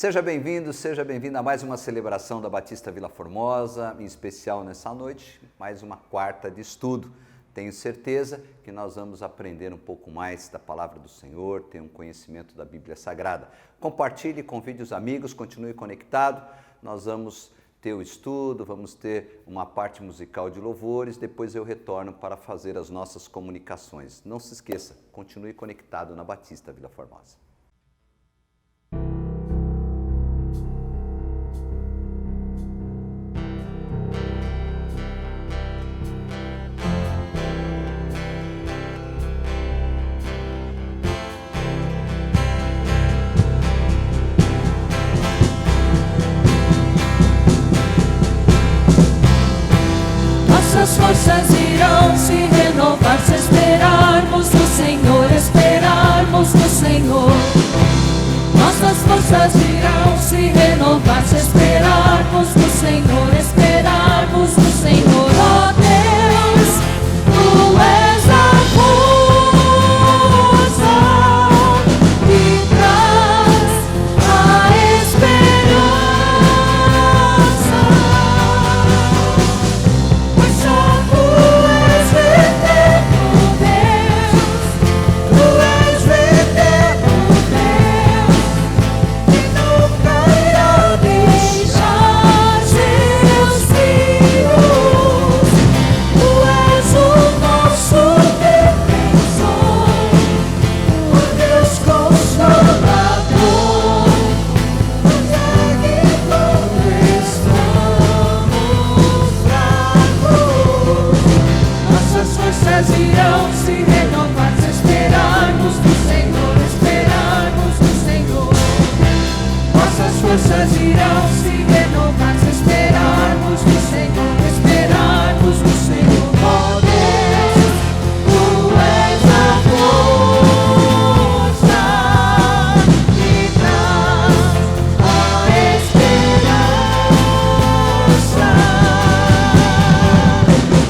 Seja bem-vindo a mais uma celebração da Batista Vila Formosa, em especial nessa noite, mais uma quarta de estudo. Tenho certeza que nós vamos aprender um pouco mais da Palavra do Senhor, ter um conhecimento da Bíblia Sagrada. Compartilhe, convide os amigos, continue conectado. Nós vamos ter o estudo, vamos ter uma parte musical de louvores, depois eu retorno para fazer as nossas comunicações. Não se esqueça, continue conectado na Batista Vila Formosa. Nossas forças irão se renovar se esperarmos no Senhor, esperarmos no Senhor. Nossas forças irão se renovar se esperarmos no Senhor, esperarmos no Senhor. Ó Deus, Tu és a força que traz a esperança. Pois só Tu és o eterno Deus, Tu és o eterno Deus, que nunca irá deixar seus filhos. Tu és o nosso defensor, o Deus Consolador. Consegue quando estamos fracos. Nossas forças irão se renovar se esperarmos no Senhor, esperarmos no Senhor. Nossas forças irão se renovar se esperarmos no Senhor, esperarmos no Senhor. Ó Deus, Tu és a força que traz a esperança.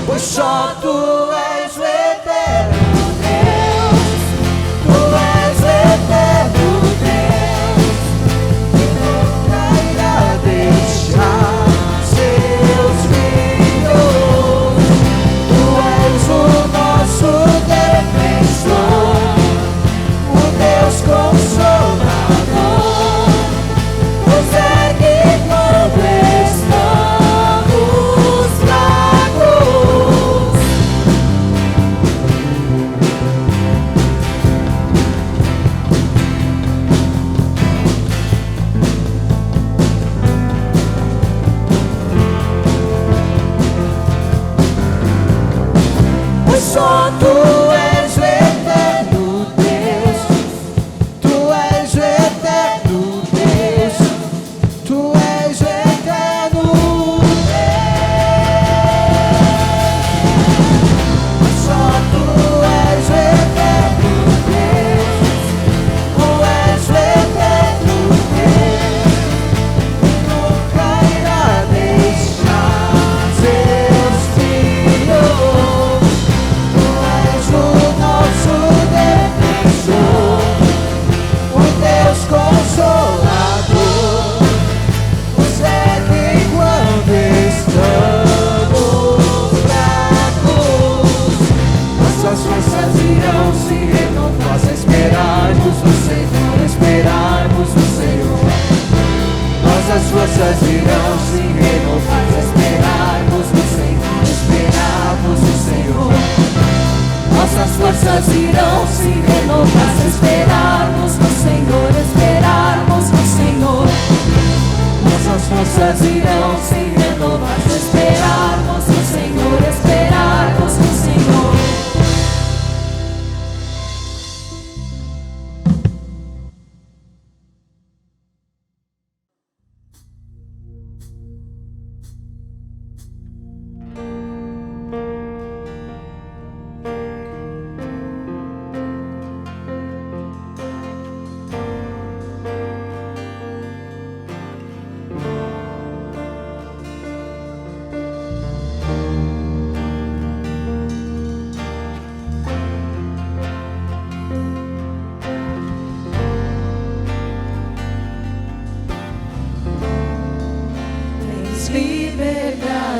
Pois só Tu és o eterno Deus, Tu és o eterno Deus, que nunca irá deixar seus filhos. Tu és o nosso defensor, o Deus Consolador. Consegue quando estamos fracos. Pois só Tu és o eterno Deus, Tu és o eterno Deus, Tu és o eterno Deus. Pois só Tu és o eterno Deus, Tu és o eterno Deus, que nunca irá deixar seus filhos. Tu és o nosso defensor, o Deus Consolador. Consegue quando estamos fracos. Nossas forças irão se renovar se esperarmos no Senhor, esperarmos no Senhor. Nossas forças irão se renovar se esperarmos no Senhor, esperarmos no Senhor. Nossas forças irão se renovar se esperarmos no Senhor, esperarmos no Senhor. Nossas forças irão se renovar se esperarmos no Senhor, esperarmos no Senhor.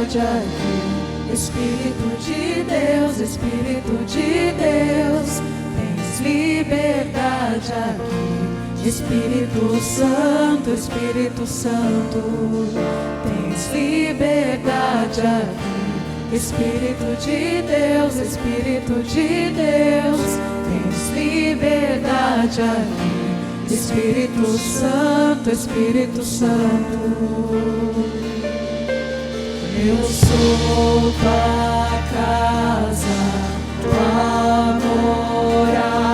liberdade aqui. Espírito de Deus, Espírito de Deus, tens liberdade aqui. Espírito Santo, Espírito Santo, tens liberdade aqui. Espírito de Deus, Espírito de Deus, tens liberdade aqui. Espírito Santo, Espírito Santo, eu sou tua casa, tua morada,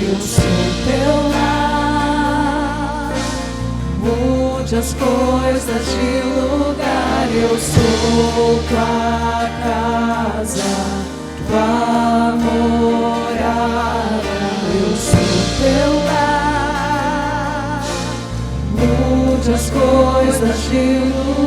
eu sou teu lar. Mude as coisas de lugar, eu sou tua casa, tua morada, eu sou teu lar. Mude as coisas de lugar.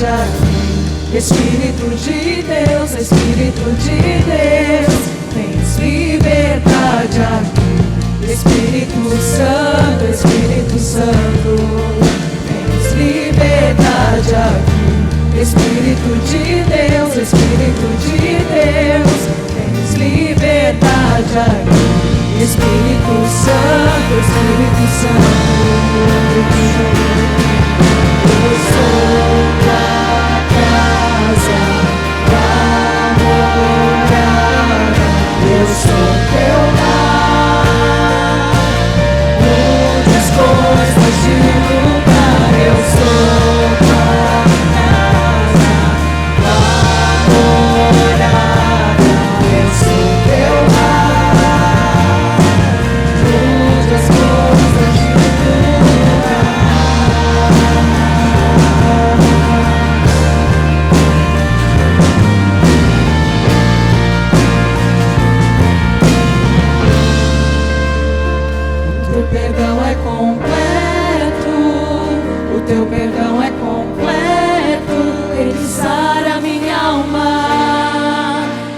Aqui. Espírito de Deus, Espírito de Deus, tens liberdade aqui. Espírito Santo, Espírito Santo, tens liberdade aqui. Espírito de Deus, Espírito de Deus, tens liberdade aqui. Espírito Santo, Espírito Santo, eu sou tua casa, tua morada, eu sou teu lar. Mude as coisas de lugar, eu sou tua casa, tua morada, eu sou teu lar. Mude as coisas de lugar. Teu perdão é completo, ele sara minha alma,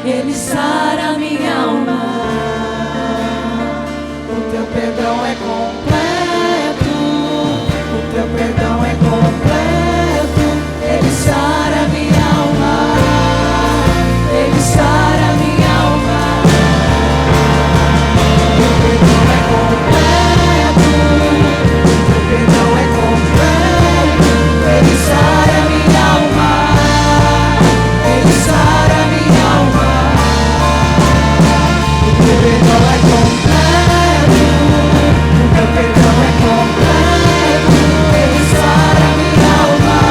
ele sara minha alma. O teu perdão é completo, o teu perdão é completo, ele sara minha alma, ele sara minha alma. O teu perdão é completo, o teu perdão é completo. Ele sara minha alma, ele sara minha alma. O teu perdão é completo, o teu perdão é completo. Ele sara minha alma,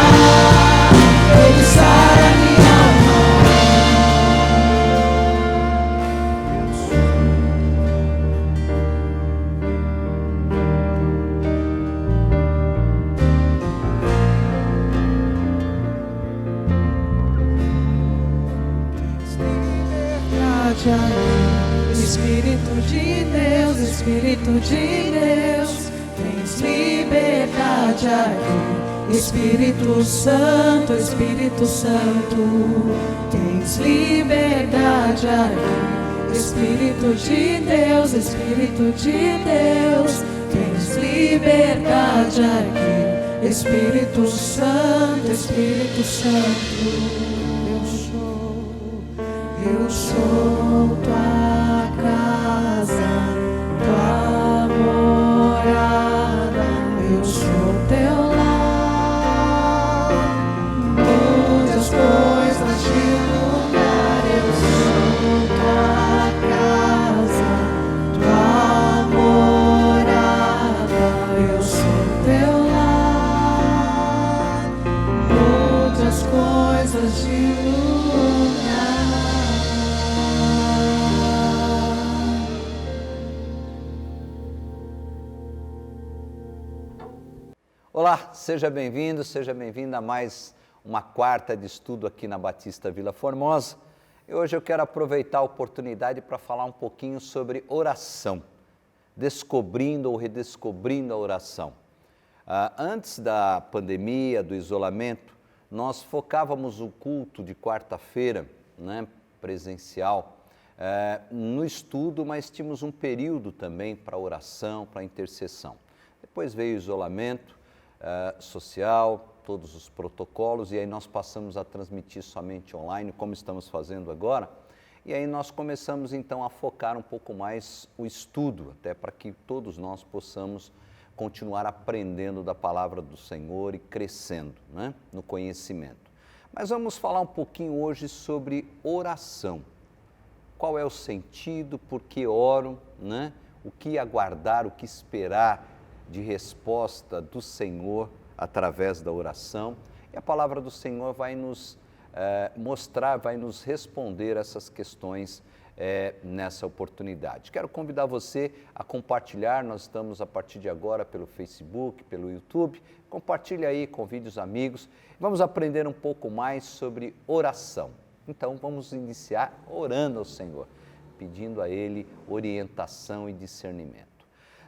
ele sara minha alma. Espírito de Deus, Espírito de Deus, tens liberdade aqui. Espírito Santo, Espírito Santo, tens liberdade aqui. Espírito de Deus, Espírito de Deus, tens liberdade aqui. Espírito Santo, Espírito Santo, eu sou tua casa, tua morada, eu sou teu lar. Mude as coisas de lugar, eu sou tua casa, tua morada, eu sou teu lar. Mude as coisas de lugar. Olá, seja bem-vindo a mais uma quarta de estudo aqui na Batista Vila Formosa. E hoje eu quero aproveitar a oportunidade para falar um pouquinho sobre oração, descobrindo ou redescobrindo a oração. Antes da pandemia, do isolamento, nós focávamos o culto de quarta-feira, né, presencial, no estudo, mas tínhamos um período também para oração, para intercessão. Depois veio o isolamento social, todos os protocolos, e aí nós passamos a transmitir somente online, como estamos fazendo agora, e aí nós começamos então a focar um pouco mais o estudo, até para que todos nós possamos continuar aprendendo da palavra do Senhor e crescendo, né, no conhecimento. Mas vamos falar um pouquinho hoje sobre oração. Qual é o sentido, por que oro, né? O que aguardar, o que esperar de resposta do Senhor através da oração. E a palavra do Senhor vai nos mostrar, vai nos responder essas questões nessa oportunidade. Quero convidar você a compartilhar, nós estamos a partir de agora pelo Facebook, pelo YouTube, compartilhe aí, convide os amigos, vamos aprender um pouco mais sobre oração. Então vamos iniciar orando ao Senhor, pedindo a Ele orientação e discernimento.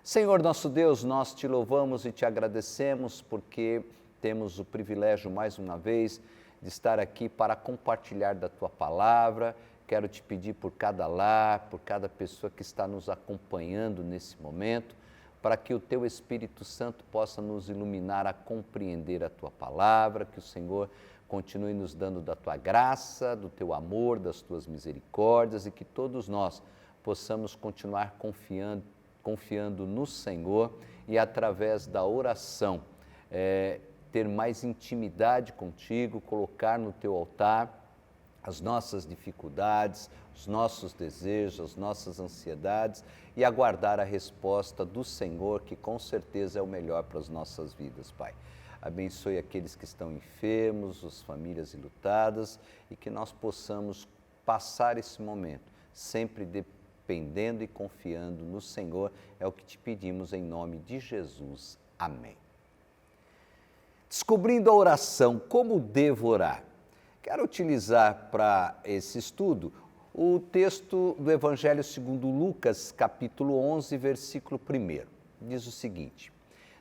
Senhor nosso Deus, nós te louvamos e te agradecemos porque temos o privilégio mais uma vez de estar aqui para compartilhar da Tua palavra. Quero te pedir por cada lar, por cada pessoa que está nos acompanhando nesse momento, para que o Teu Espírito Santo possa nos iluminar a compreender a Tua palavra, que o Senhor continue nos dando da Tua graça, do Teu amor, das Tuas misericórdias e que todos nós possamos continuar confiando no Senhor e através da oração ter mais intimidade contigo, colocar no Teu altar as nossas dificuldades, os nossos desejos, as nossas ansiedades e aguardar a resposta do Senhor, que com certeza é o melhor para as nossas vidas, Pai. Abençoe aqueles que estão enfermos, as famílias enlutadas e que nós possamos passar esse momento sempre dependendo e confiando no Senhor. É o que te pedimos em nome de Jesus. Amém. Descobrindo a oração, como devo orar? Quero utilizar para esse estudo o texto do Evangelho segundo Lucas, capítulo 11, versículo 1. Diz o seguinte: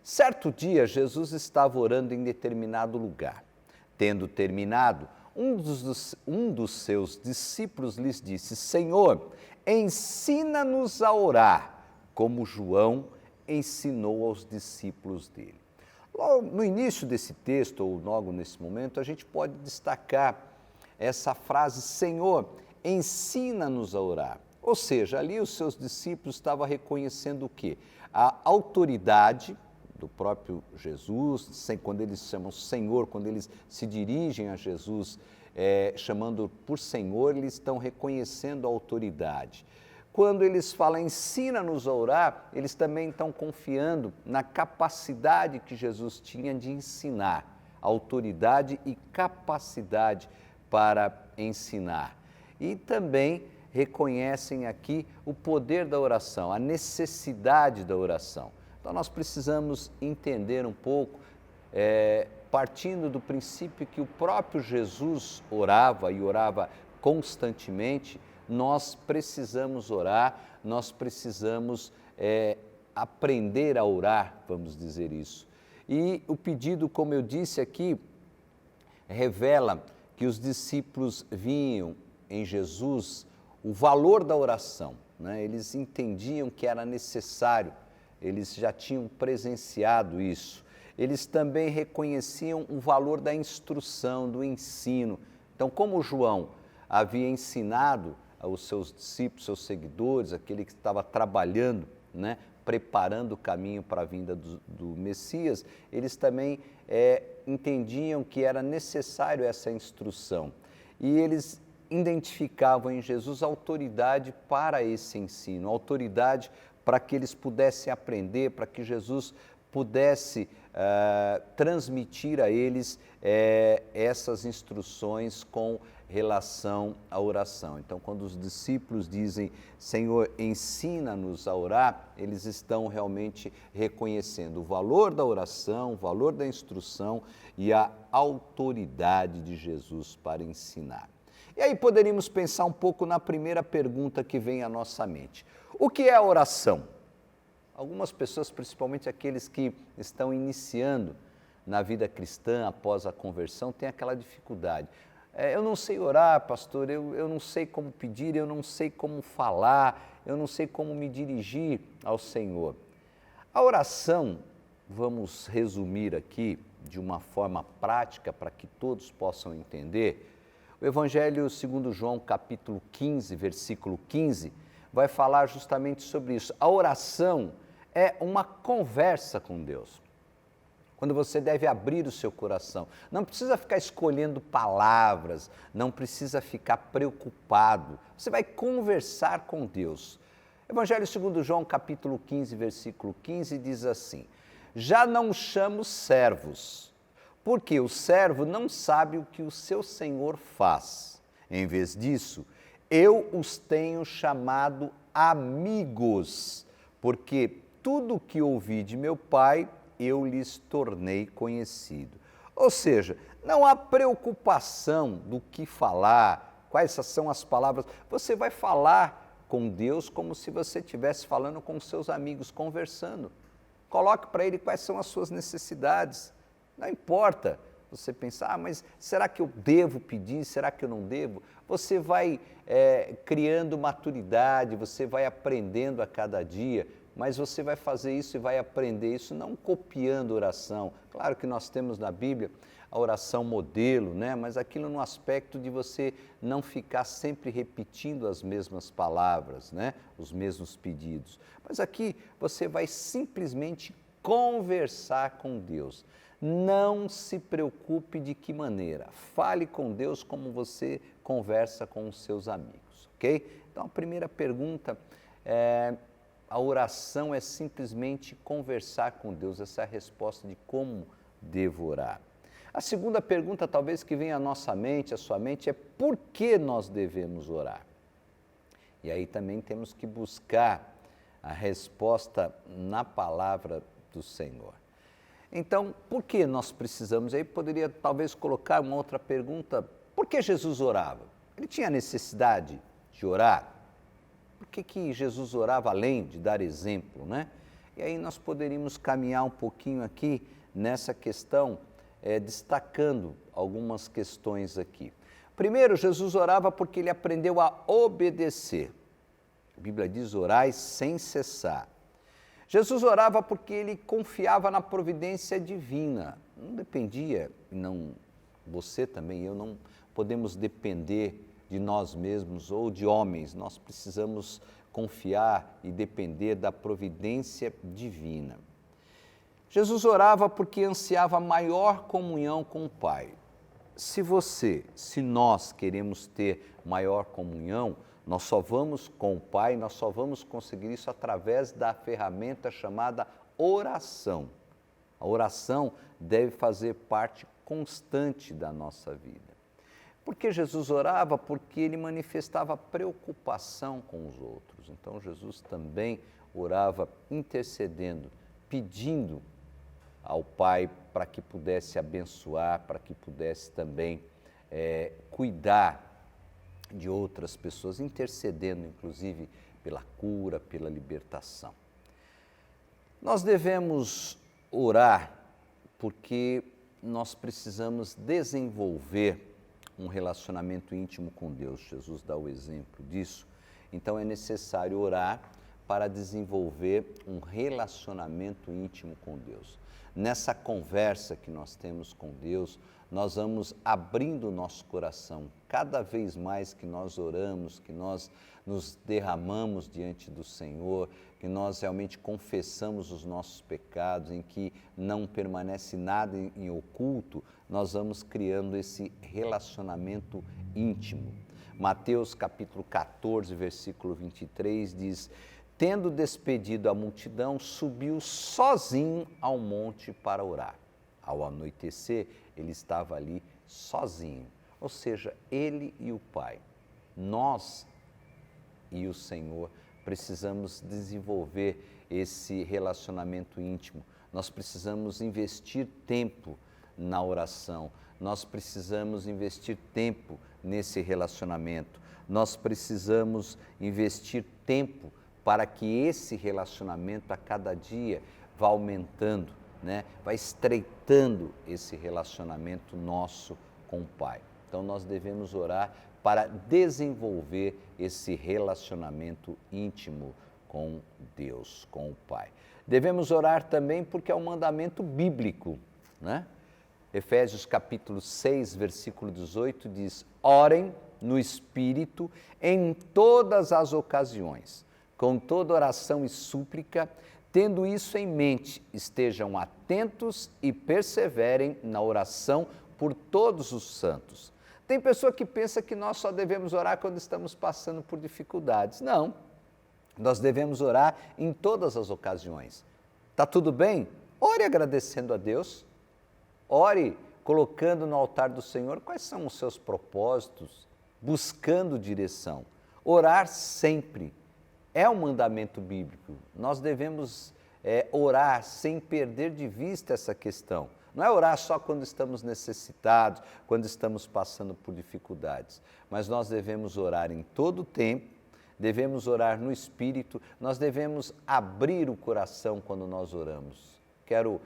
certo dia, Jesus estava orando em determinado lugar. Tendo terminado, um dos seus discípulos lhes disse: Senhor, ensina-nos a orar, como João ensinou aos discípulos dele. Logo no início desse texto, ou logo nesse momento, a gente pode destacar essa frase: Senhor, ensina-nos a orar. Ou seja, ali os seus discípulos estavam reconhecendo o quê? A autoridade do próprio Jesus, quando eles chamam Senhor, quando eles se dirigem a Jesus chamando por Senhor, eles estão reconhecendo a autoridade. Quando eles falam ensina-nos a orar, eles também estão confiando na capacidade que Jesus tinha de ensinar, autoridade e capacidade para ensinar. E também reconhecem aqui o poder da oração, a necessidade da oração. Então nós precisamos entender um pouco, partindo do princípio que o próprio Jesus orava e orava constantemente. Nós precisamos orar, nós precisamos aprender a orar, vamos dizer isso. E o pedido, como eu disse aqui, revela que os discípulos viam em Jesus o valor da oração, né? Eles entendiam que era necessário, eles já tinham presenciado isso. Eles também reconheciam o valor da instrução, do ensino. Então, como João havia ensinado aos seus discípulos, seus seguidores, aquele que estava trabalhando, né, preparando o caminho para a vinda do Messias, eles também entendiam que era necessário essa instrução. E eles identificavam em Jesus autoridade para esse ensino, autoridade para que eles pudessem aprender, para que Jesus pudesse transmitir a eles essas instruções com relação à oração. Então, quando os discípulos dizem, Senhor, ensina-nos a orar, eles estão realmente reconhecendo o valor da oração, o valor da instrução e a autoridade de Jesus para ensinar. E aí poderíamos pensar um pouco na primeira pergunta que vem à nossa mente. O que é a oração? Algumas pessoas, principalmente aqueles que estão iniciando na vida cristã após a conversão tem aquela dificuldade. Eu não sei orar, pastor, eu não sei como pedir, eu não sei como falar, eu não sei como me dirigir ao Senhor. A oração, vamos resumir aqui de uma forma prática para que todos possam entender. O Evangelho segundo João, capítulo 15, versículo 15, vai falar justamente sobre isso. A oração é uma conversa com Deus. Quando você deve abrir o seu coração. Não precisa ficar escolhendo palavras, não precisa ficar preocupado. Você vai conversar com Deus. Evangelho segundo João, capítulo 15, versículo 15, diz assim: já não chamo servos, porque o servo não sabe o que o seu senhor faz. Em vez disso, eu os tenho chamado amigos, porque tudo o que ouvi de meu Pai, eu lhes tornei conhecido. Ou seja, não há preocupação do que falar, quais são as palavras. Você vai falar com Deus como se você estivesse falando com seus amigos, conversando. Coloque para Ele quais são as suas necessidades. Não importa você pensar, mas será que eu devo pedir? Será que eu não devo? Você vai criando maturidade, você vai aprendendo a cada dia, mas você vai fazer isso e vai aprender isso não copiando oração. Claro que nós temos na Bíblia a oração modelo, né? Mas aquilo no aspecto de você não ficar sempre repetindo as mesmas palavras, né? Os mesmos pedidos. Mas aqui você vai simplesmente conversar com Deus. Não se preocupe de que maneira. Fale com Deus como você conversa com os seus amigos, ok? Então a primeira pergunta é: a oração é simplesmente conversar com Deus, essa é a resposta de como devo orar. A segunda pergunta, talvez que venha à nossa mente, à sua mente, é por que nós devemos orar? E aí também temos que buscar a resposta na palavra do Senhor. Então, por que nós precisamos? Aí poderia talvez colocar uma outra pergunta: por que Jesus orava? Ele tinha necessidade de orar? Por que Jesus orava além de dar exemplo, né? E aí nós poderíamos caminhar um pouquinho aqui nessa questão, destacando algumas questões aqui. Primeiro, Jesus orava porque ele aprendeu a obedecer. A Bíblia diz: orai sem cessar. Jesus orava porque ele confiava na providência divina. Não dependia, não, você também, eu não podemos depender de nós mesmos ou de homens, nós precisamos confiar e depender da providência divina. Jesus orava porque ansiava maior comunhão com o Pai. Se nós queremos ter maior comunhão, nós só vamos com o Pai, nós só vamos conseguir isso através da ferramenta chamada oração. A oração deve fazer parte constante da nossa vida. Por que Jesus orava? Porque ele manifestava preocupação com os outros. Então Jesus também orava intercedendo, pedindo ao Pai para que pudesse abençoar, para que pudesse também cuidar de outras pessoas, intercedendo inclusive pela cura, pela libertação. Nós devemos orar porque nós precisamos desenvolver um relacionamento íntimo com Deus. Jesus dá o exemplo disso. Então é necessário orar para desenvolver um relacionamento íntimo com Deus. Nessa conversa que nós temos com Deus, nós vamos abrindo o nosso coração. Cada vez mais que nós oramos, que nós nos derramamos diante do Senhor, que nós realmente confessamos os nossos pecados, em que não permanece nada em oculto, nós vamos criando esse relacionamento íntimo. Mateus capítulo 14, versículo 23 diz: tendo despedido a multidão, subiu sozinho ao monte para orar. Ao anoitecer, ele estava ali sozinho, ou seja, ele e o Pai. Nós e o Senhor precisamos desenvolver esse relacionamento íntimo. Nós precisamos investir tempo na oração, nós precisamos investir tempo nesse relacionamento, nós precisamos investir tempo para que esse relacionamento a cada dia vá aumentando. né, vai estreitando esse relacionamento nosso com o Pai. Então nós devemos orar para desenvolver esse relacionamento íntimo com Deus, com o Pai. Devemos orar também porque é um mandamento bíblico, né? Efésios capítulo 6, versículo 18 diz: orem no Espírito em todas as ocasiões, com toda oração e súplica, tendo isso em mente, estejam atentos e perseverem na oração por todos os santos. Tem pessoa que pensa que nós só devemos orar quando estamos passando por dificuldades. Não, nós devemos orar em todas as ocasiões. Está tudo bem? Ore agradecendo a Deus, ore colocando no altar do Senhor quais são os seus propósitos, buscando direção. Orar sempre é um mandamento bíblico. Nós devemos orar sem perder de vista essa questão. Não é orar só quando estamos necessitados, quando estamos passando por dificuldades, mas nós devemos orar em todo o tempo, devemos orar no Espírito, nós devemos abrir o coração quando nós oramos. Quero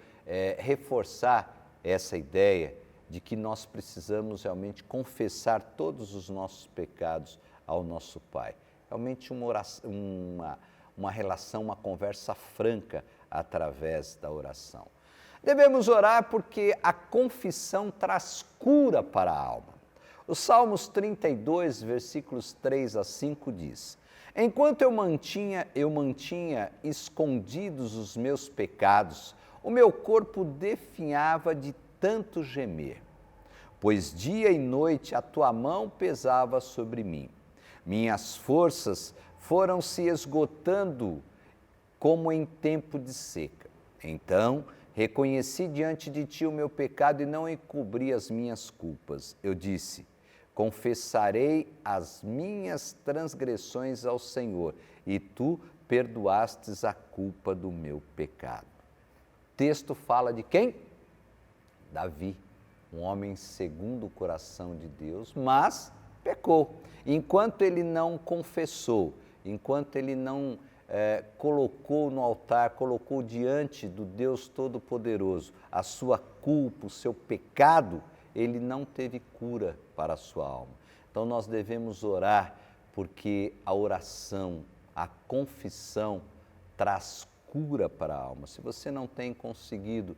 reforçar essa ideia de que nós precisamos realmente confessar todos os nossos pecados ao nosso Pai. Realmente uma relação, uma conversa franca através da oração. Devemos orar porque a confissão traz cura para a alma. O Salmos 32, versículos 3 a 5 diz: enquanto eu mantinha escondidos os meus pecados, o meu corpo definhava de tanto gemer, pois dia e noite a tua mão pesava sobre mim. Minhas forças foram se esgotando como em tempo de seca. Então reconheci diante de ti o meu pecado e não encobri as minhas culpas. Eu disse: confessarei as minhas transgressões ao Senhor, e tu perdoastes a culpa do meu pecado. O texto fala de quem? Davi, um homem segundo o coração de Deus, mas pecou. Enquanto ele não confessou, enquanto ele não colocou no altar, colocou diante do Deus Todo-Poderoso a sua culpa, o seu pecado, ele não teve cura para a sua alma. Então nós devemos orar, porque a oração, a confissão traz cura para a alma. Se você não tem conseguido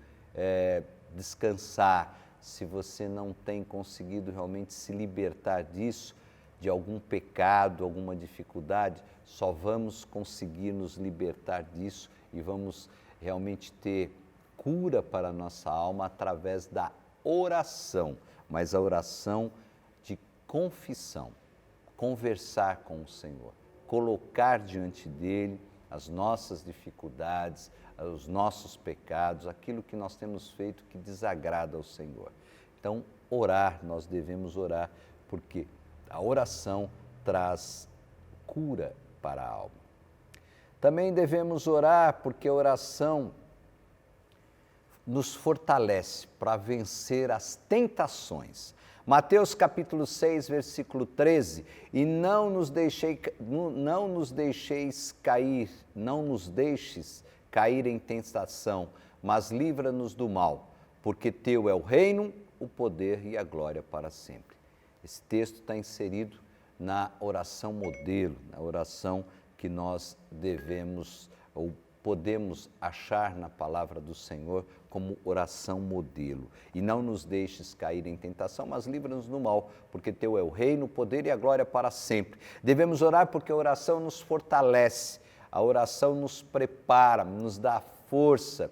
descansar, se você não tem conseguido realmente se libertar disso, de algum pecado, alguma dificuldade, só vamos conseguir nos libertar disso e vamos realmente ter cura para a nossa alma através da oração, mas a oração de confissão, conversar com o Senhor, colocar diante dele as nossas dificuldades, os nossos pecados, aquilo que nós temos feito que desagrada ao Senhor. Então, orar, nós devemos orar, porque a oração traz cura para a alma. Também devemos orar porque a oração nos fortalece para vencer as tentações. Mateus capítulo 6, versículo 13: e não nos deixeis cair em tentação, mas livra-nos do mal, porque teu é o reino, o poder e a glória para sempre. Esse texto está inserido na oração modelo, na oração que nós devemos ou podemos achar na palavra do Senhor como oração modelo. E não nos deixes cair em tentação, mas livra-nos do mal, porque teu é o reino, o poder e a glória para sempre. Devemos orar porque a oração nos fortalece, a oração nos prepara, nos dá força.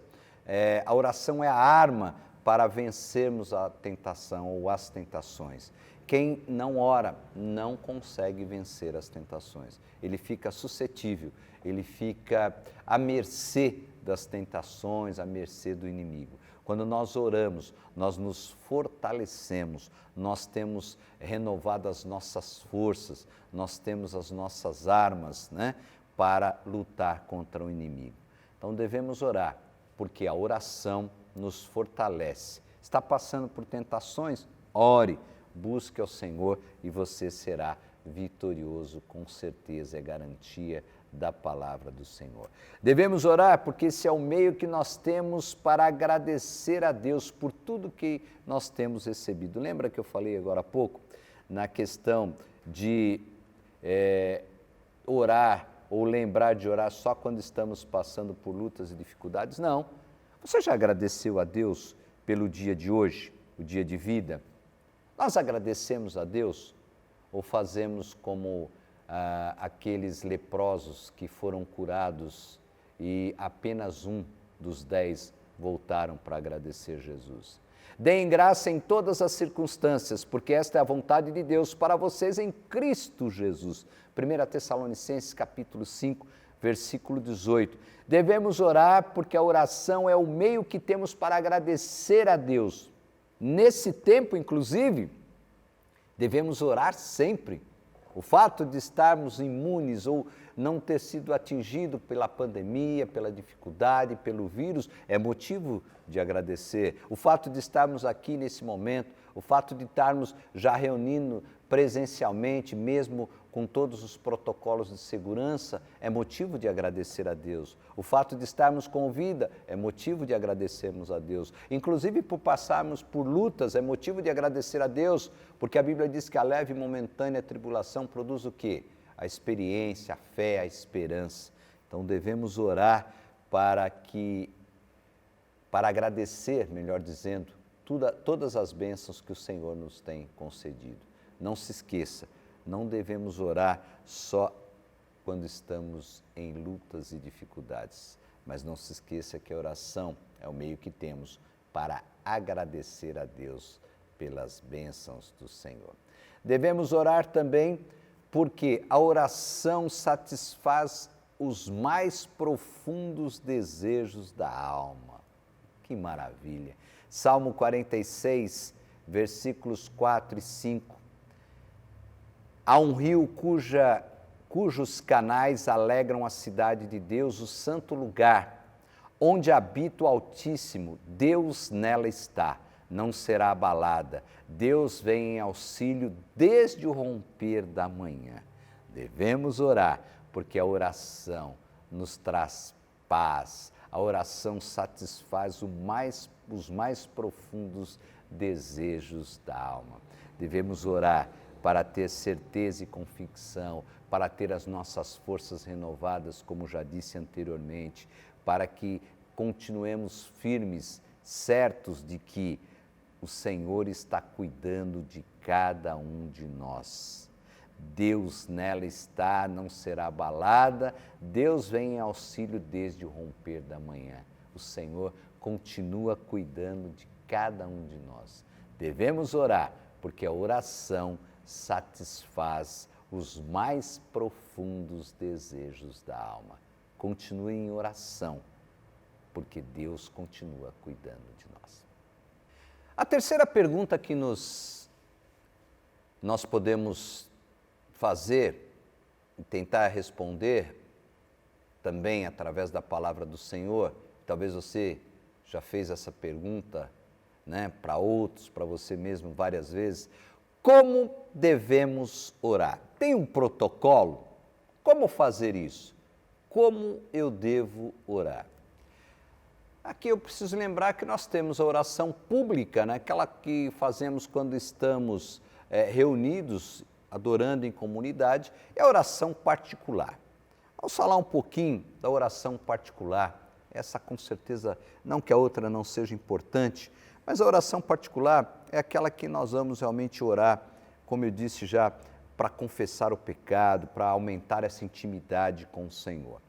A oração é a arma para vencermos a tentação ou as tentações. Quem não ora não consegue vencer as tentações. Ele fica suscetível, ele fica à mercê das tentações, à mercê do inimigo. Quando nós oramos, nós nos fortalecemos, nós temos renovado as nossas forças, nós temos as nossas armas, né, para lutar contra o inimigo. Então devemos orar, porque a oração nos fortalece. Está passando por tentações? Ore. Busque ao Senhor e você será vitorioso, com certeza, é garantia da palavra do Senhor. Devemos orar porque esse é o meio que nós temos para agradecer a Deus por tudo que nós temos recebido. Lembra que eu falei agora há pouco na questão de orar ou lembrar de orar só quando estamos passando por lutas e dificuldades? Não. Você já agradeceu a Deus pelo dia de hoje, o dia de vida? Nós agradecemos a Deus ou fazemos como aqueles leprosos que foram curados e apenas um dos 10 voltaram para agradecer Jesus? Deem graça em todas as circunstâncias, porque esta é a vontade de Deus para vocês em Cristo Jesus. 1 Tessalonicenses capítulo 5, versículo 18. Devemos orar porque a oração é o meio que temos para agradecer a Deus. Nesse tempo, inclusive, devemos orar sempre. O fato de estarmos imunes ou não ter sido atingido pela pandemia, pela dificuldade, pelo vírus, é motivo de agradecer. O fato de estarmos aqui nesse momento, o fato de estarmos já reunindo presencialmente, mesmo com todos os protocolos de segurança, é motivo de agradecer a Deus. O fato de estarmos com vida é motivo de agradecermos a Deus. Inclusive por passarmos por lutas é motivo de agradecer a Deus, porque a Bíblia diz que a leve e momentânea tribulação produz o quê? A experiência, a fé, a esperança. Então devemos orar para agradecer, melhor dizendo, todas as bênçãos que o Senhor nos tem concedido. Não se esqueça, não devemos orar só quando estamos em lutas e dificuldades, mas não se esqueça que a oração é o meio que temos para agradecer a Deus pelas bênçãos do Senhor. Devemos orar também porque a oração satisfaz os mais profundos desejos da alma. Que maravilha! Salmo 46, versículos 4 e 5. Há um rio cujos canais alegram a cidade de Deus, o santo lugar, onde habita o Altíssimo. Deus nela está, não será abalada. Deus vem em auxílio desde o romper da manhã. Devemos orar, porque a oração nos traz paz. A oração satisfaz os mais profundos desejos da alma. Devemos orar para ter certeza e convicção, para ter as nossas forças renovadas, como já disse anteriormente, para que continuemos firmes, certos de que o Senhor está cuidando de cada um de nós. Deus nela está, não será abalada, Deus vem em auxílio desde o romper da manhã. O Senhor continua cuidando de cada um de nós. Devemos orar, porque a oração satisfaz os mais profundos desejos da alma. Continue em oração, porque Deus continua cuidando de nós. A terceira pergunta que nós podemos fazer e tentar responder, também através da palavra do Senhor, talvez você já fez essa pergunta, para outros, para você mesmo várias vezes: como devemos orar? Tem um protocolo? Como fazer isso? Como eu devo orar? Aqui eu preciso lembrar que nós temos a oração pública, aquela que fazemos quando estamos reunidos, adorando em comunidade, e a oração particular. Vamos falar um pouquinho da oração particular. Essa com certeza, não que a outra não seja importante, mas a oração particular é aquela que nós vamos realmente orar, como eu disse já, para confessar o pecado, para aumentar essa intimidade com o Senhor.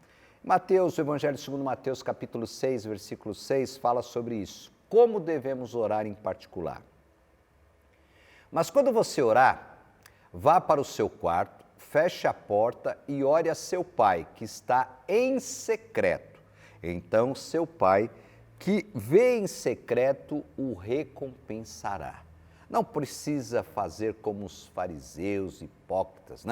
Mateus, o Evangelho segundo Mateus, capítulo 6, versículo 6, fala sobre isso. Como devemos orar em particular? Mas quando você orar, vá para o seu quarto, feche a porta e ore a seu pai, que está em secreto. Então seu pai, que vê em secreto, o recompensará. Não precisa fazer como os fariseus hipócritas,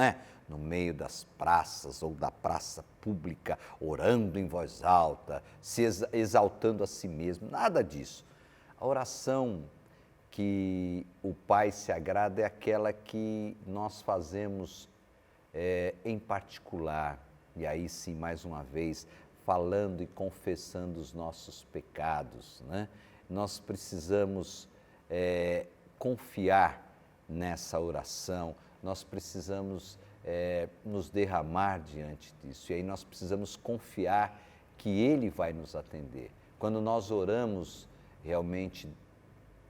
no meio das praças ou da praça pública, orando em voz alta, se exaltando a si mesmo, nada disso. A oração que o Pai se agrada é aquela que nós fazemos em particular, e aí sim, mais uma vez, falando e confessando os nossos pecados, né? Nós precisamos confiar nessa oração, nós precisamos nos derramar diante disso, e aí nós precisamos confiar que Ele vai nos atender. Quando nós oramos realmente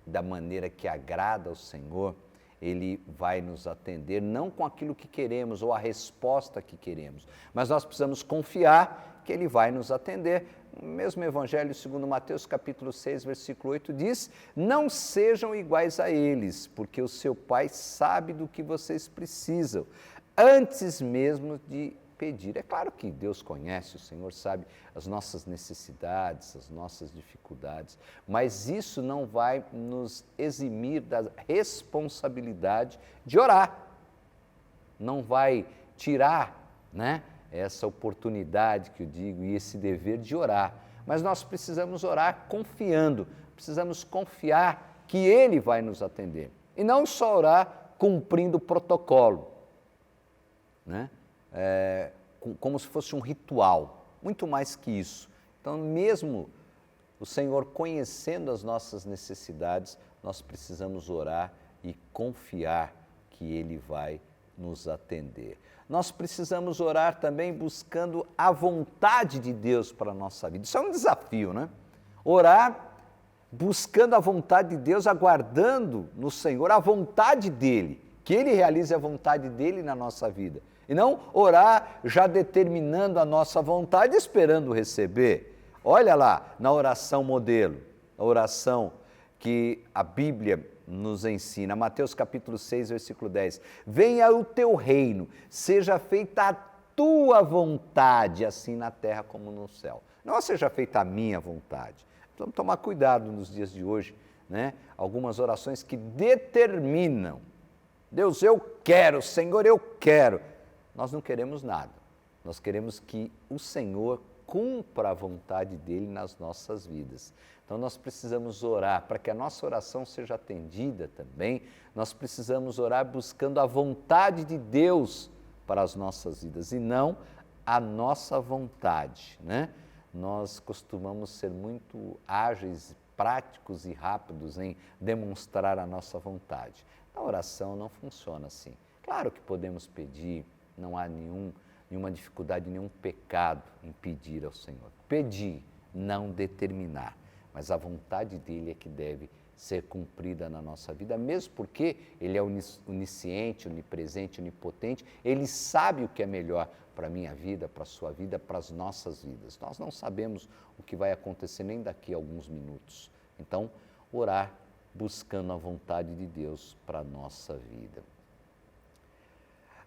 da maneira que agrada ao Senhor, Ele vai nos atender, não com aquilo que queremos ou a resposta que queremos, mas nós precisamos confiar que Ele vai nos atender. O mesmo Evangelho segundo Mateus, capítulo 6, versículo 8, diz: não sejam iguais a eles, porque o seu Pai sabe do que vocês precisam, antes mesmo de pedir. É claro que Deus conhece, o Senhor sabe as nossas necessidades, as nossas dificuldades, mas isso não vai nos eximir da responsabilidade de orar. Não vai tirar, né, essa oportunidade que eu digo e esse dever de orar. Mas nós precisamos orar confiando, precisamos confiar que Ele vai nos atender. E não só orar cumprindo o protocolo, né? Como se fosse um ritual, muito mais que isso. Então, mesmo o Senhor conhecendo as nossas necessidades, nós precisamos orar e confiar que Ele vai nos atender. Nós precisamos orar também buscando a vontade de Deus para a nossa vida. Isso é um desafio, né? Orar buscando a vontade de Deus, aguardando no Senhor a vontade dEle, que Ele realize a vontade dEle na nossa vida. E não orar já determinando a nossa vontade, esperando receber. Olha lá na oração modelo, a oração que a Bíblia nos ensina, Mateus capítulo 6, versículo 10. Venha o teu reino, seja feita a tua vontade, assim na terra como no céu. Não seja feita a minha vontade. Vamos tomar cuidado nos dias de hoje, né? Algumas orações que determinam. Deus, eu quero, Senhor, eu quero. Nós não queremos nada, nós queremos que o Senhor cumpra a vontade dEle nas nossas vidas. Então nós precisamos orar, para que a nossa oração seja atendida também, nós precisamos orar buscando a vontade de Deus para as nossas vidas e não a nossa vontade, né? Nós costumamos ser muito ágeis, práticos e rápidos em demonstrar a nossa vontade. A oração não funciona assim. Claro que podemos pedir, não há nenhuma dificuldade, nenhum pecado em pedir ao Senhor. Pedir, não determinar, mas a vontade dEle é que deve ser cumprida na nossa vida, mesmo porque Ele é onisciente, onipresente, onipotente, Ele sabe o que é melhor para a minha vida, para a sua vida, para as nossas vidas. Nós não sabemos o que vai acontecer nem daqui a alguns minutos. Então, orar buscando a vontade de Deus para a nossa vida.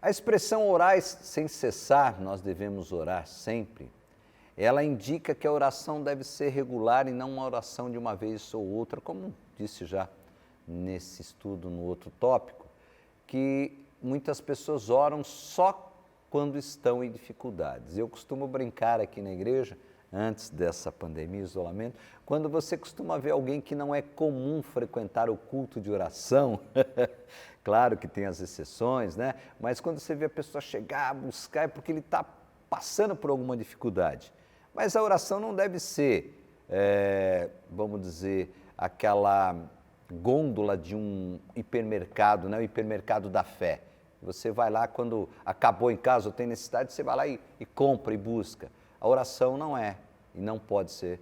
A expressão orar sem cessar, nós devemos orar sempre, ela indica que a oração deve ser regular e não uma oração de uma vez ou outra, como disse já nesse estudo no outro tópico, que muitas pessoas oram só quando estão em dificuldades. Eu costumo brincar aqui na igreja, antes dessa pandemia, isolamento, quando você costuma ver alguém que não é comum frequentar o culto de oração, claro que tem as exceções, né? Mas quando você vê a pessoa chegar, buscar, é porque ele está passando por alguma dificuldade. Mas a oração não deve ser, vamos dizer, aquela gôndola de um hipermercado, né? O hipermercado da fé. Você vai lá, quando acabou em casa ou tem necessidade, você vai lá e compra e busca. A oração não é e não pode ser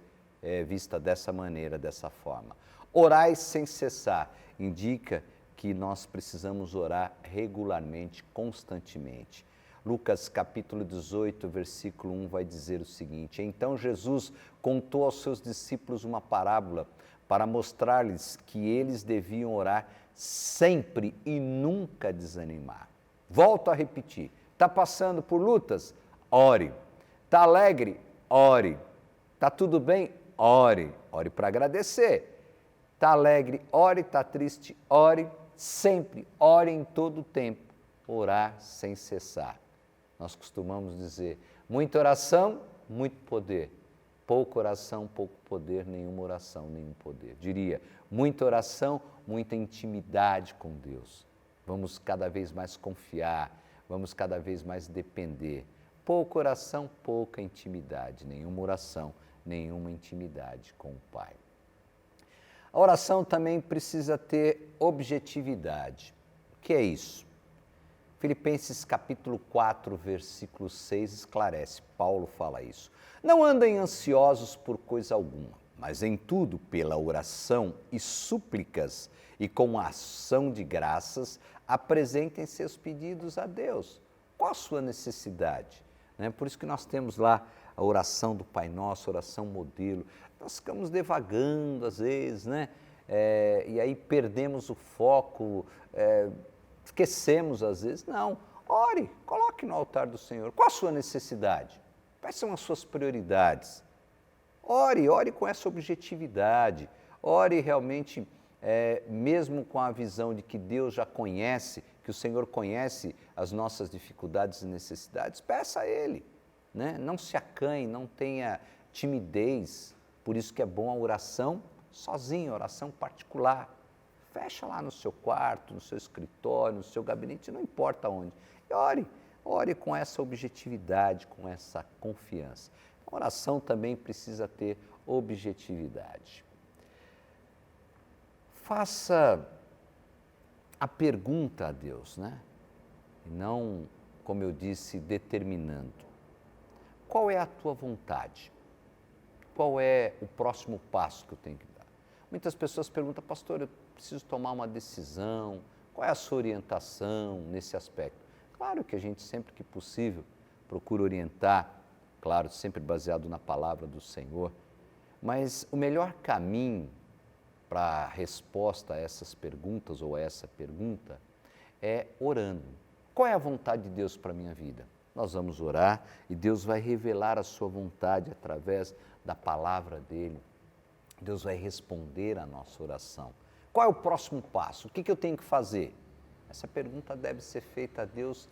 vista dessa maneira, dessa forma. Orai sem cessar indica que nós precisamos orar regularmente, constantemente. Lucas capítulo 18, versículo 1 vai dizer o seguinte: então Jesus contou aos seus discípulos uma parábola para mostrar-lhes que eles deviam orar sempre e nunca desanimar. Volto a repetir, está passando por lutas? Ore. Está alegre? Ore. Está tudo bem? Ore. Ore para agradecer. Está alegre? Ore. Está triste? Ore. Sempre. Ore em todo o tempo. Orar sem cessar. Nós costumamos dizer, muita oração, muito poder. Pouca oração, pouco poder, nenhuma oração, nenhum poder. Diria, muita oração, muita intimidade com Deus. Vamos cada vez mais confiar, vamos cada vez mais depender. pouca oração, pouca intimidade. Nenhuma oração, nenhuma intimidade com o Pai. A oração também precisa ter objetividade. O que é isso? Filipenses capítulo 4, versículo 6 esclarece, Paulo fala isso. Não andem ansiosos por coisa alguma, mas em tudo, pela oração e súplicas e com a ação de graças, apresentem seus pedidos a Deus. Qual a sua necessidade? Por isso que nós temos lá a oração do Pai Nosso, a oração modelo. Nós ficamos devagando às vezes, e aí perdemos o foco, esquecemos às vezes. Não, ore, coloque no altar do Senhor. Qual a sua necessidade? Quais são as suas prioridades? Ore com essa objetividade. Ore realmente, mesmo com a visão de que Deus já conhece, que o Senhor conhece as nossas dificuldades e necessidades, peça a Ele. Não se acanhe, não tenha timidez. Por isso que é bom a oração sozinho, a oração particular. Fecha lá no seu quarto, no seu escritório, no seu gabinete, não importa onde. E ore com essa objetividade, com essa confiança. A oração também precisa ter objetividade. Faça a pergunta a Deus, E não, como eu disse, determinando. Qual é a tua vontade? Qual é o próximo passo que eu tenho que dar? Muitas pessoas perguntam, pastor, eu preciso tomar uma decisão, qual é a sua orientação nesse aspecto? Claro que a gente sempre que possível procura orientar, claro, sempre baseado na palavra do Senhor, mas o melhor caminho para a resposta a essas perguntas ou a essa pergunta é orando. Qual é a vontade de Deus para a minha vida? Nós vamos orar e Deus vai revelar a sua vontade através da palavra dEle. Deus vai responder à nossa oração. Qual é o próximo passo? O que eu tenho que fazer? Essa pergunta deve ser feita a Deus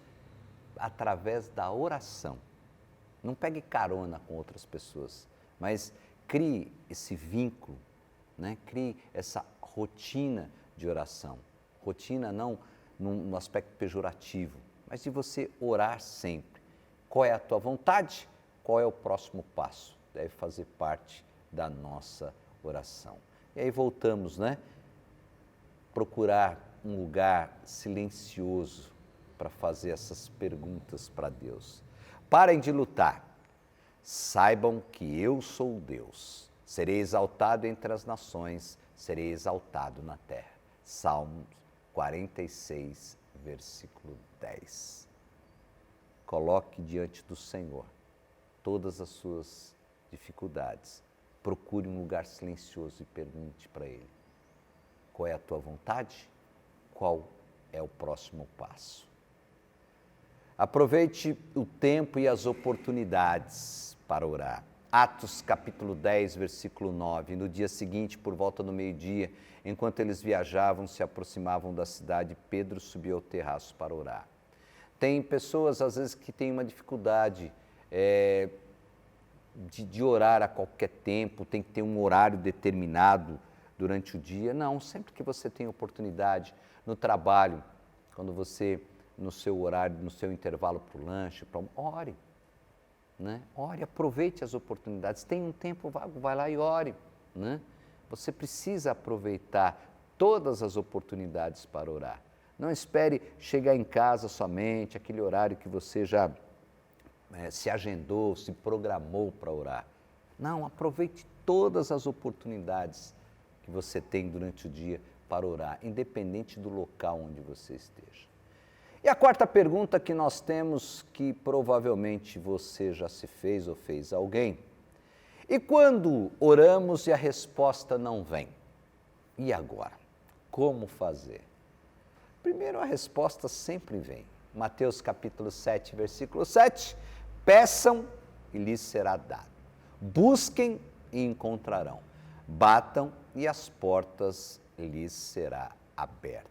através da oração. Não pegue carona com outras pessoas, mas crie esse vínculo, crie essa rotina de oração. Rotina não no aspecto pejorativo, mas de você orar sempre. Qual é a tua vontade? Qual é o próximo passo? Deve fazer parte da nossa oração. E aí voltamos, Procurar um lugar silencioso para fazer essas perguntas para Deus. Parem de lutar. Saibam que eu sou Deus. Serei exaltado entre as nações, serei exaltado na terra. Salmos 46, versículo 10. Coloque diante do Senhor todas as suas dificuldades. Procure um lugar silencioso e pergunte para Ele. Qual é a tua vontade? Qual é o próximo passo? Aproveite o tempo e as oportunidades para orar. Atos capítulo 10, versículo 9. No dia seguinte, por volta do meio-dia, enquanto eles viajavam, se aproximavam da cidade, Pedro subiu ao terraço para orar. Tem pessoas, às vezes, que têm uma dificuldade de orar a qualquer tempo, tem que ter um horário determinado durante o dia. Não, sempre que você tem oportunidade, no trabalho, quando você, no seu horário, no seu intervalo para o lanche, ore. Ore, aproveite as oportunidades. Tem um tempo vago, vai lá e ore. Você precisa aproveitar todas as oportunidades para orar. Não espere chegar em casa somente, aquele horário que você já se agendou, se programou para orar. Não, aproveite todas as oportunidades que você tem durante o dia para orar, independente do local onde você esteja. E a quarta pergunta que nós temos, que provavelmente você já se fez ou fez a alguém, e quando oramos e a resposta não vem? E agora? Como fazer? Primeiro, a resposta sempre vem. Mateus capítulo 7, versículo 7, peçam e lhes será dado. Busquem e encontrarão. Batam e as portas lhes será aberta.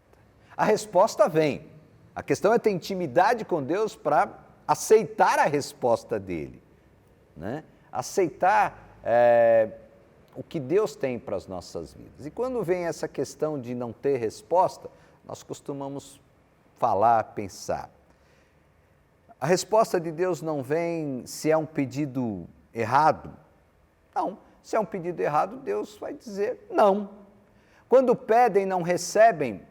A resposta vem. A questão é ter intimidade com Deus para aceitar a resposta dele, Aceitar o que Deus tem para as nossas vidas. E quando vem essa questão de não ter resposta, nós costumamos falar, pensar. A resposta de Deus não vem se é um pedido errado. Não, se é um pedido errado, Deus vai dizer não. Quando pedem, não recebem,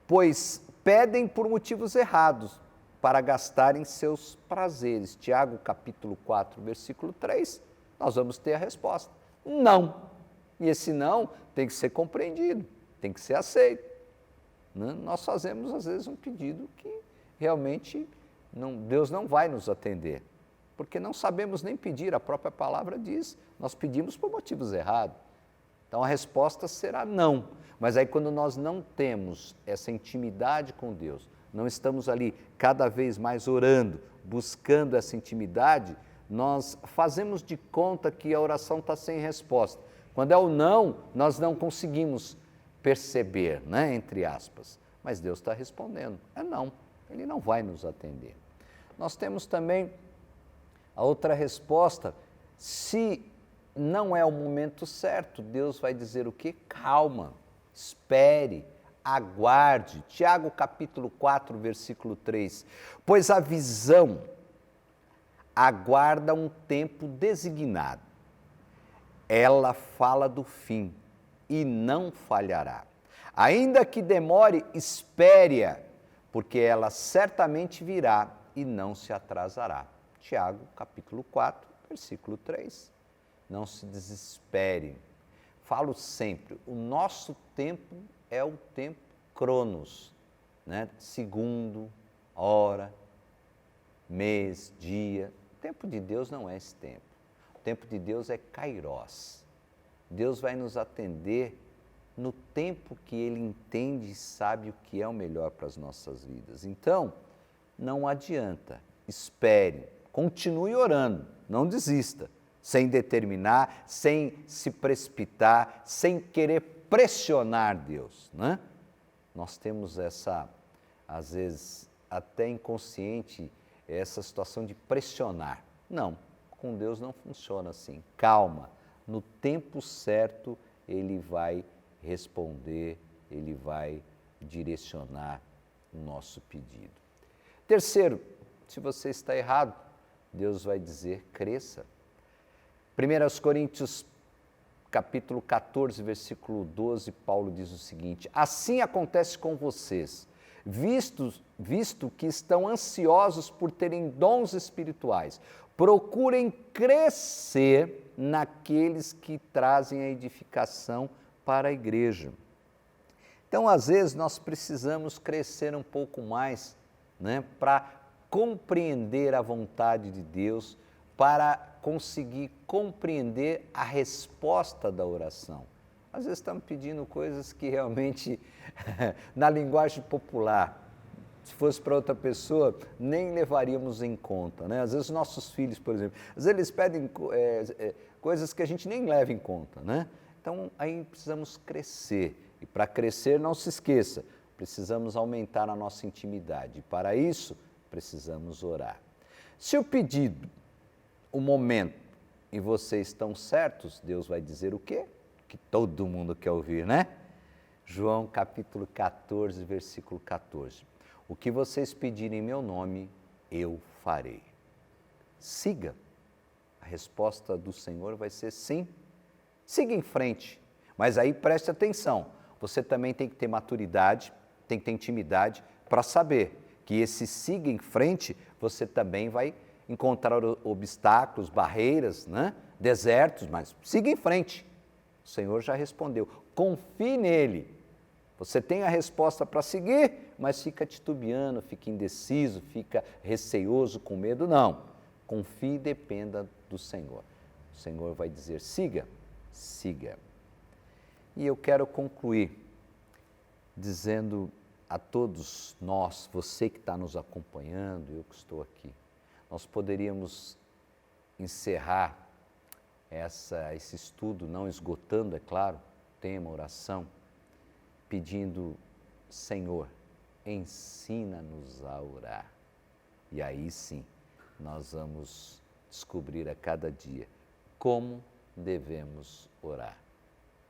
pois pedem por motivos errados, para gastarem seus prazeres. Tiago capítulo 4, versículo 3, nós vamos ter a resposta. Não. E esse não tem que ser compreendido, tem que ser aceito. Nós fazemos, às vezes, um pedido que realmente Deus não vai nos atender, porque não sabemos nem pedir, a própria palavra diz, nós pedimos por motivos errados. Então a resposta será não, mas aí quando nós não temos essa intimidade com Deus, não estamos ali cada vez mais orando, buscando essa intimidade, nós fazemos de conta que a oração está sem resposta. Quando é o não, nós não conseguimos perceber, entre aspas, mas Deus está respondendo, é não, Ele não vai nos atender. Nós temos também a outra resposta, se não é o momento certo, Deus vai dizer o quê? Calma, espere, aguarde. Tiago capítulo 4, versículo 3, pois a visão aguarda um tempo designado, ela fala do fim e não falhará. Ainda que demore, espere-a, porque ela certamente virá e não se atrasará. Tiago, capítulo 4, versículo 3. Não se desespere. Falo sempre, o nosso tempo é o tempo cronos, segundo, hora, mês, dia. O tempo de Deus não é esse tempo. O tempo de Deus é kairós. Deus vai nos atender no tempo que Ele entende e sabe o que é o melhor para as nossas vidas. Então, não adianta, espere, continue orando, não desista, sem determinar, sem se precipitar, sem querer pressionar Deus. Nós temos essa, às vezes, até inconsciente, essa situação de pressionar. Não, com Deus não funciona assim. Calma, no tempo certo Ele vai responder, Ele vai direcionar o nosso pedido. Terceiro, se você está errado, Deus vai dizer, cresça. 1 Coríntios capítulo 14, versículo 12, Paulo diz o seguinte, assim acontece com vocês, visto que estão ansiosos por terem dons espirituais, procurem crescer naqueles que trazem a edificação para a igreja. Então, às vezes, nós precisamos crescer um pouco mais, para compreender a vontade de Deus, para conseguir compreender a resposta da oração. Às vezes estamos pedindo coisas que realmente, na linguagem popular, se fosse para outra pessoa, nem levaríamos em conta. Às vezes nossos filhos, por exemplo, às vezes eles pedem coisas que a gente nem leva em conta. Então, aí precisamos crescer. E para crescer, não se esqueça, precisamos aumentar a nossa intimidade. E para isso, precisamos orar. Se o pedido, o momento, e vocês estão certos, Deus vai dizer o quê? Que todo mundo quer ouvir, João capítulo 14, versículo 14. O que vocês pedirem em meu nome, eu farei. Siga. A resposta do Senhor vai ser sim. Siga em frente. Mas aí preste atenção. Você também tem que ter maturidade, tem que ter intimidade para saber que esse siga em frente, você também vai encontrar obstáculos, barreiras, desertos, mas siga em frente. O Senhor já respondeu. Confie nele. Você tem a resposta para seguir, mas fica titubeando, fica indeciso, fica receoso, com medo. Não. Confie e dependa do Senhor. O Senhor vai dizer, siga, siga. E eu quero concluir dizendo a todos nós, você que está nos acompanhando, eu que estou aqui, nós poderíamos encerrar esse estudo, não esgotando, é claro, tema, oração, pedindo, Senhor, ensina-nos a orar. E aí sim, nós vamos descobrir a cada dia como devemos orar.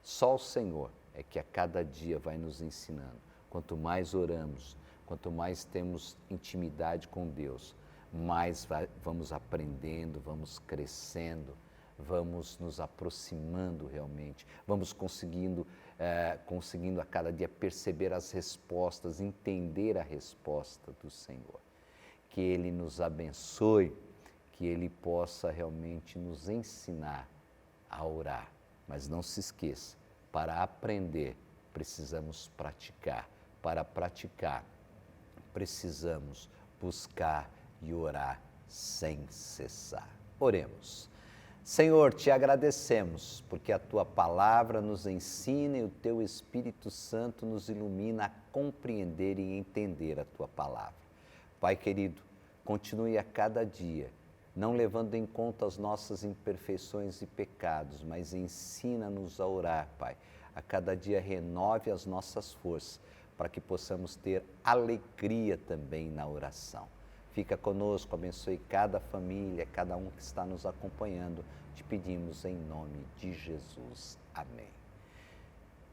Só o Senhor é que a cada dia vai nos ensinando. Quanto mais oramos, quanto mais temos intimidade com Deus, mais vamos aprendendo, vamos crescendo, vamos nos aproximando realmente, vamos conseguindo a cada dia perceber as respostas, entender a resposta do Senhor. Que Ele nos abençoe, que Ele possa realmente nos ensinar a orar. Mas não se esqueça, para aprender precisamos praticar. Para praticar precisamos buscar e orar sem cessar. Oremos. Senhor, te agradecemos porque a Tua palavra nos ensina e o Teu Espírito Santo nos ilumina a compreender e entender a Tua palavra. Pai querido, continue a cada dia, não levando em conta as nossas imperfeições e pecados, mas ensina-nos a orar, Pai. A cada dia renove as nossas forças, para que possamos ter alegria também na oração. Fica conosco, abençoe cada família, cada um que está nos acompanhando. Te pedimos em nome de Jesus. Amém.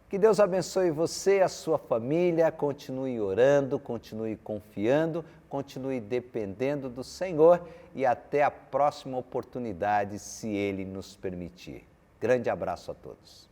Que Deus abençoe você, a sua família, continue orando, continue confiando, continue dependendo do Senhor e até a próxima oportunidade, se Ele nos permitir. Grande abraço a todos.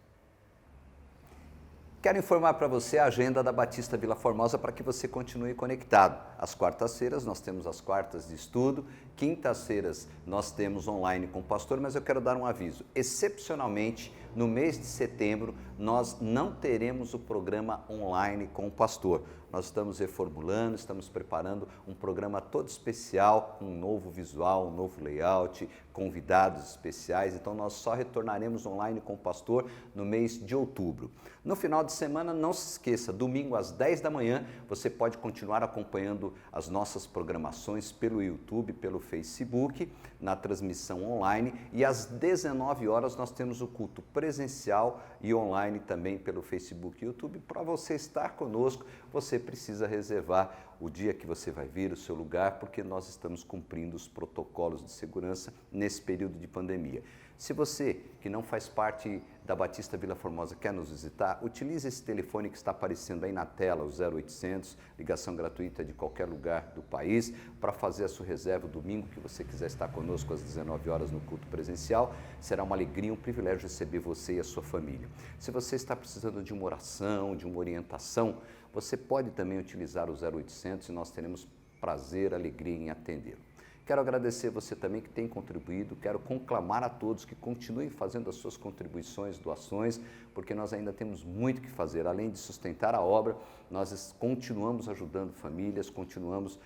Quero informar para você a agenda da Batista Vila Formosa para que você continue conectado. Às quartas-feiras nós temos as quartas de estudo, quintas-feiras nós temos online com o pastor, mas eu quero dar um aviso. Excepcionalmente, no mês de setembro, nós não teremos o programa online com o pastor. Nós estamos reformulando, estamos preparando um programa todo especial, com um novo visual, um novo layout, convidados especiais. Então, nós só retornaremos online com o pastor no mês de outubro. No final de semana, não se esqueça, domingo às 10 da manhã, você pode continuar acompanhando as nossas programações pelo YouTube, pelo Facebook, na transmissão online. E às 19 horas nós temos o culto presencial e online também pelo Facebook e YouTube. Para você estar conosco, você precisa reservar o dia que você vai vir, o seu lugar, porque nós estamos cumprindo os protocolos de segurança nesse período de pandemia. Se você, que não faz parte da Batista Vila Formosa, quer nos visitar, utilize esse telefone que está aparecendo aí na tela, o 0800, ligação gratuita de qualquer lugar do país, para fazer a sua reserva domingo, que você quiser estar conosco às 19 horas no culto presencial. Será uma alegria, um privilégio receber você e a sua família. Se você está precisando de uma oração, de uma orientação, você pode também utilizar o 0800 e nós teremos prazer, alegria em atendê-lo. Quero agradecer você também que tem contribuído, quero conclamar a todos que continuem fazendo as suas contribuições, doações, porque nós ainda temos muito que fazer. Além de sustentar a obra, nós continuamos ajudando famílias, continuamos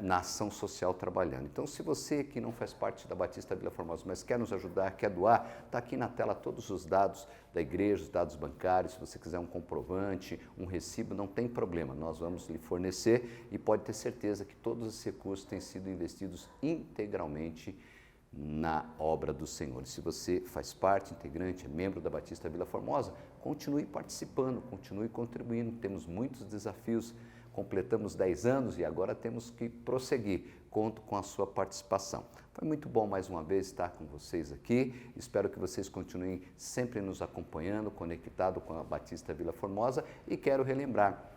na ação social trabalhando. Então, se você que não faz parte da Batista Vila Formosa, mas quer nos ajudar, quer doar, está aqui na tela todos os dados da igreja, os dados bancários. Se você quiser um comprovante, um recibo, não tem problema, nós vamos lhe fornecer e pode ter certeza que todos esses recursos têm sido investidos integralmente na obra do Senhor. Se você faz parte, integrante, é membro da Batista Vila Formosa, continue participando, continue contribuindo. Temos muitos desafios, completamos 10 anos e agora temos que prosseguir. Conto com a sua participação. Foi muito bom mais uma vez estar com vocês aqui. Espero que vocês continuem sempre nos acompanhando, conectado com a Batista Vila Formosa. E quero relembrar,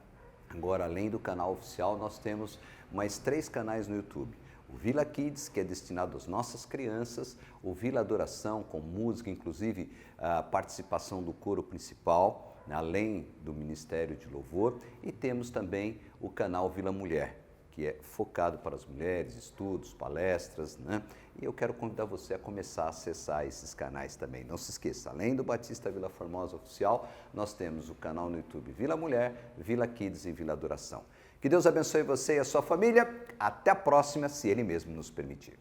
agora além do canal oficial, nós temos mais 3 canais no YouTube. O Vila Kids, que é destinado às nossas crianças, o Vila Adoração, com música, inclusive a participação do coro principal, além do Ministério de Louvor, e temos também o canal Vila Mulher, que é focado para as mulheres, estudos, palestras, né? E eu quero convidar você a começar a acessar esses canais também. Não se esqueça, além do Batista Vila Formosa Oficial, nós temos o canal no YouTube Vila Mulher, Vila Kids e Vila Adoração. Que Deus abençoe você e a sua família. Até a próxima, se Ele mesmo nos permitir.